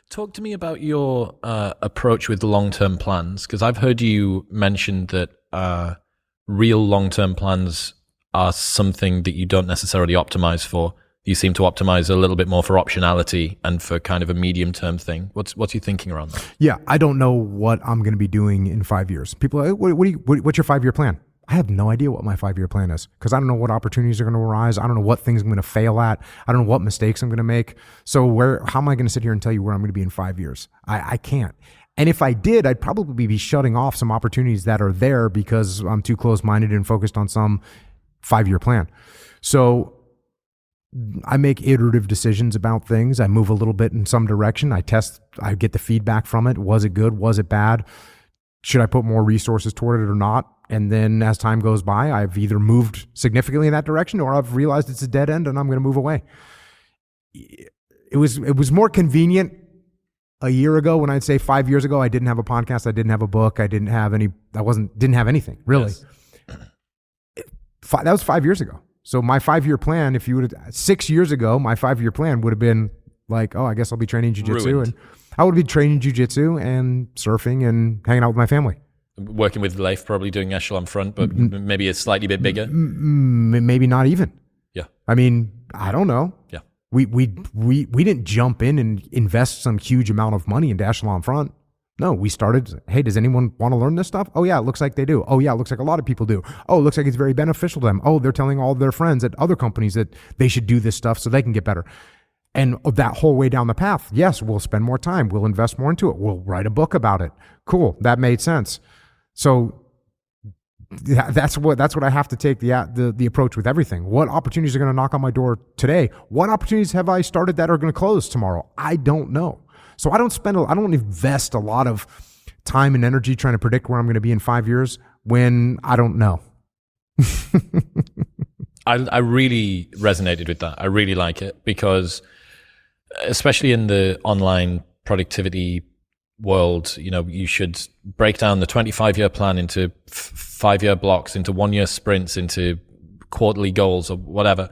Talk to me about your approach with long-term plans, because I've heard you mention that real long-term plans are something that you don't necessarily optimize for. You seem to optimize a little bit more for optionality and for kind of a medium-term thing. What's your thinking around that? Yeah, I don't know what I'm going to be doing in 5 years. People are like, what's your 5-year plan? I have no idea what my 5-year plan is because I don't know what opportunities are going to arise. I don't know what things I'm going to fail at. I don't know what mistakes I'm going to make. So how am I going to sit here and tell you where I'm going to be in 5 years? I can't. And if I did, I'd probably be shutting off some opportunities that are there because I'm too close-minded and focused on some 5-year plan. So I make iterative decisions about things. I move a little bit in some direction. I test, I get the feedback from it. Was it good? Was it bad? Should I put more resources toward it or not? And then as time goes by, I've either moved significantly in that direction or I've realized it's a dead end and I'm going to move away. It was more convenient a year ago when I'd say 5 years ago, I didn't have a podcast. I didn't have a book. Didn't have anything really. Yes. That was 5 years ago. So my 5-year plan, 6 years ago, my 5-year plan would have been like, oh, I guess I'll be training jiu-jitsu. And I would be training jiu-jitsu and surfing and hanging out with my family. Working with Leif, probably doing echelon front, but maybe a slightly bit bigger. Maybe not even. Yeah. I mean, I don't know. Yeah. We didn't jump in and invest some huge amount of money into echelon front. No, we started, hey, does anyone want to learn this stuff? Oh yeah, it looks like they do. Oh yeah, it looks like a lot of people do. Oh, it looks like it's very beneficial to them. Oh, they're telling all of their friends at other companies that they should do this stuff so they can get better. And that whole way down the path, yes, we'll spend more time. We'll invest more into it. We'll write a book about it. Cool, that made sense. So that's what I have to take the approach with everything. What opportunities are going to knock on my door today? What opportunities have I started that are going to close tomorrow? I don't know. So I don't invest a lot of time and energy trying to predict where I'm going to be in 5 years when I don't know. I really resonated with that. I really like it because especially in the online productivity world, you should break down the 25-year plan into 5-year blocks, into 1-year sprints, into quarterly goals or whatever.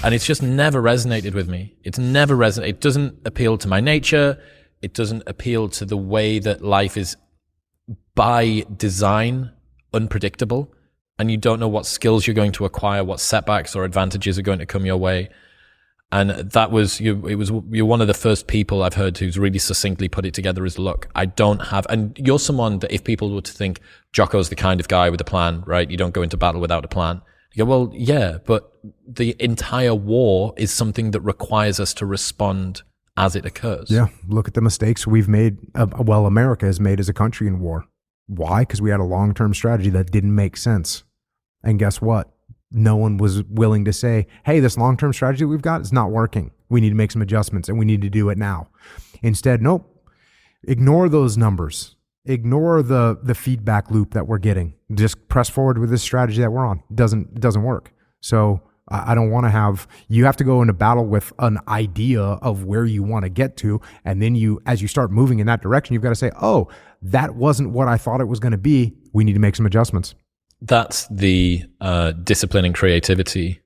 And it's just never resonated with me. It's never resonated. It doesn't appeal to my nature. It doesn't appeal to the way that life is by design unpredictable. And you don't know what skills you're going to acquire, what setbacks or advantages are going to come your way. And that was you're one of the first people I've heard who's really succinctly put it together as, look, I don't have, and you're someone that if people were to think Jocko's the kind of guy with a plan, right? You don't go into battle without a plan. You go, well, yeah, but the entire war is something that requires us to respond as it occurs. Yeah. Look at the mistakes we've made. America has made as a country in war. Why? Because we had a long-term strategy that didn't make sense. And guess what? No one was willing to say, hey, this long-term strategy we've got is not working. We need to make some adjustments and we need to do it now. Instead, nope. Ignore those numbers. Ignore the feedback loop that we're getting. Just press forward with this strategy that we're on. It doesn't work. So I don't want to you have to go into battle with an idea of where you want to get to. And then as you start moving in that direction, you've got to say, oh, that wasn't what I thought it was going to be. We need to make some adjustments. That's the discipline and creativity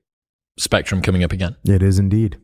spectrum coming up again. It is indeed.